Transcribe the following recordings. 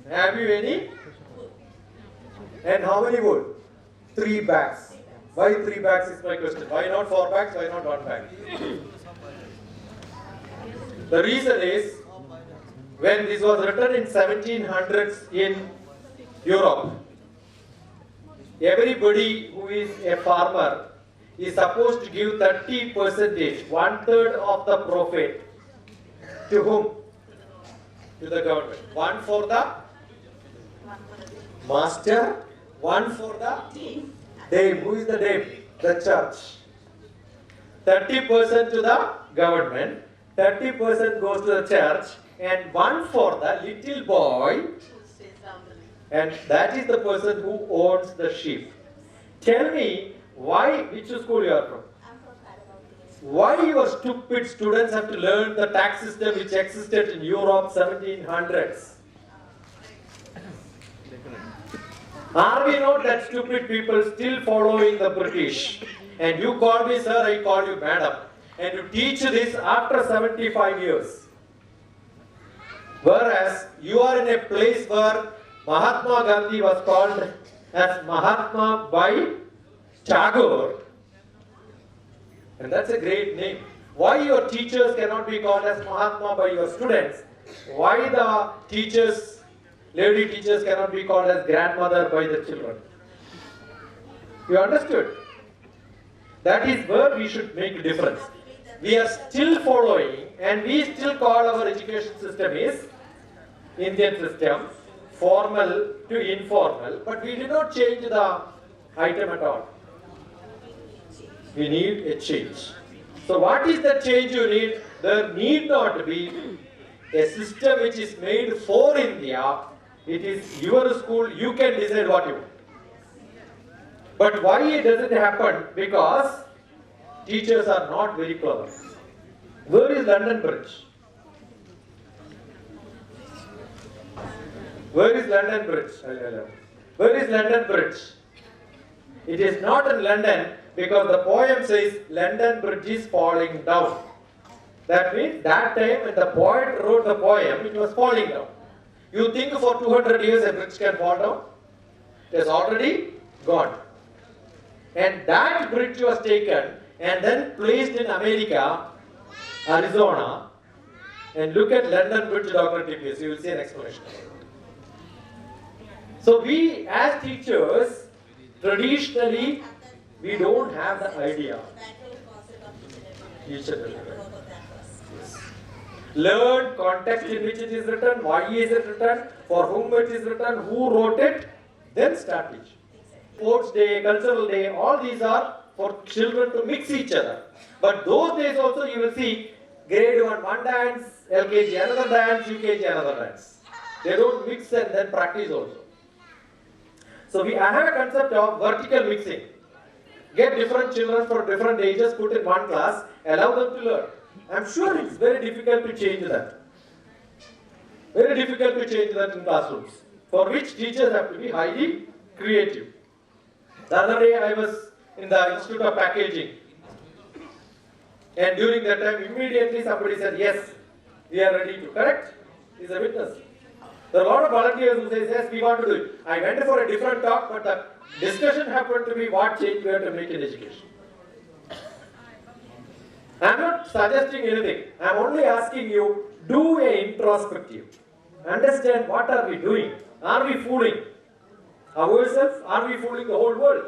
Have you any? And how many wood? 3 bags. Why 3 bags is my question. Why not 4 bags? Why not 1 bag? The reason is, when this was written in 1700s in Europe, everybody who is a farmer is supposed to give 30%, 1/3 of the profit. To whom? To the government. 1 for the master, 1 for the dame. Who is the dame? The church. 30% to the government, 30% goes to the church, and 1 for the little boy, and that is the person who owns the sheep. Tell me, why, which school you are from? Why your stupid students have to learn the tax system which existed in Europe 1700s? Are we not that stupid people still following the British? And you call me sir, I call you madam. And you teach this after 75 years. Whereas you are in a place where Mahatma Gandhi was called as Mahatma by Tagore. And that's a great name. Why your teachers cannot be called as Mahatma by your students? Why the teachers, lady teachers cannot be called as grandmother by the children? You understood? That is where we should make a difference. We are still following, and we still call our education system is Indian system, formal to informal, but we did not change the item at all. We need a change. So what is the change you need? There need not be a system which is made for India. It is your school, you can decide what you want. But why it doesn't happen? Because teachers are not very clever. Where is London Bridge? Where is London Bridge? Where is London Bridge? It is not in London because the poem says London Bridge is falling down. That means that time when the poet wrote the poem, it was falling down. You think for 200 years a bridge can fall down? It has already gone. And that bridge was taken and then placed in America, Arizona, and look at London Bridge, Dr. TPS, you will see an explanation. So we as teachers, traditionally, we don't have the idea. Learn context in which it is written, why is it written, for whom it is written, who wrote it, then start teaching. Sports day, cultural day, all these are for children to mix each other. But those days also you will see grade 1 dance, LKG another dance, UKG another dance. They don't mix and then practice also. So I have a concept of vertical mixing. Get different children from different ages, put in one class, allow them to learn. I am sure it's very difficult to change that. Very difficult to change that in classrooms. For which teachers have to be highly creative. The other day I was in the Institute of Packaging. And during that time, immediately somebody said, yes, we are ready to. Correct? He's a witness. There are a lot of volunteers who say, yes, we want to do it. I went for a different talk, but the discussion happened to be what change we have to make in education. I am not suggesting anything. I am only asking you, do a introspective. Understand what are we doing? Are we fooling ourselves? Are we fooling the whole world?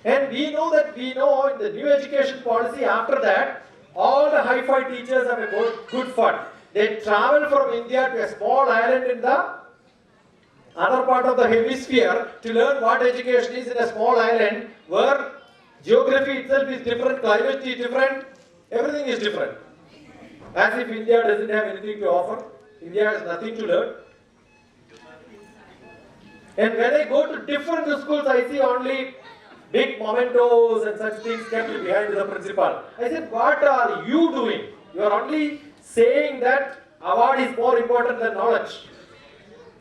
And we know in the new education policy, after that, all the hi-fi teachers have a good fund. They travel from India to a small island in the other part of the hemisphere to learn what education is in a small island where geography itself is different, climate is different, everything is different. As if India doesn't have anything to offer. India has nothing to learn. And when I go to different schools, I see only big mementos and such things kept behind the principal. I said, what are you doing? You are only saying that award is more important than knowledge.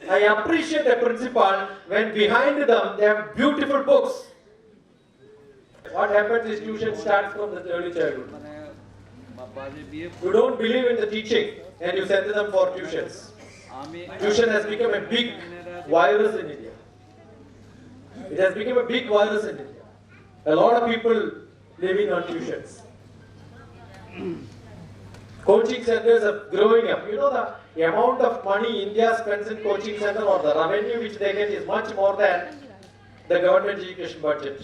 I appreciate a principal when behind them they have beautiful books. What happens is tuition starts from the early childhood. You don't believe in the teaching and you send them for tuitions. Tuition has become a big virus in India. It has become a big virus in India. A lot of people living on tuitions. Coaching centers are growing up. You know, the amount of money India spends in coaching center, or the revenue which they get, is much more than the government education budget.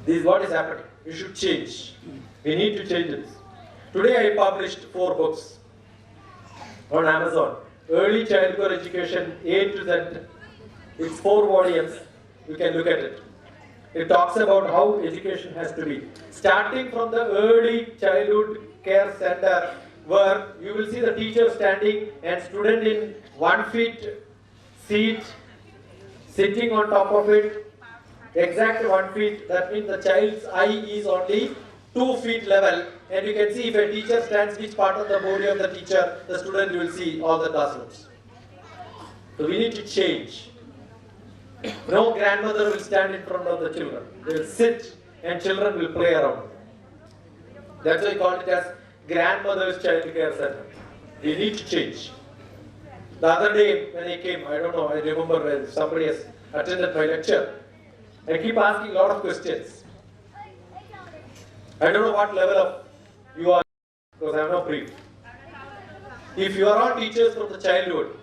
This is what is happening. We should change. We need to change this. Today I published 4 books on Amazon. Early childhood education, A to Z. It's 4 volumes. You can look at it. It talks about how education has to be. Starting from the early childhood care center, where you will see the teacher standing and student in 1 feet seat, sitting on top of it, exact 1 feet. That means the child's eye is only 2 feet level, and you can see if a teacher stands which part of the body of the teacher, the student will see all the classrooms. So we need to change. No grandmother will stand in front of the children. They will sit and children will play around. That's why I call it as grandmother's child care center. We need to change. The other day when I came, I don't know, I remember when somebody has attended my lecture. I keep asking a lot of questions. I don't know what level of you are, because I am not brief. If you are all teachers from the childhood,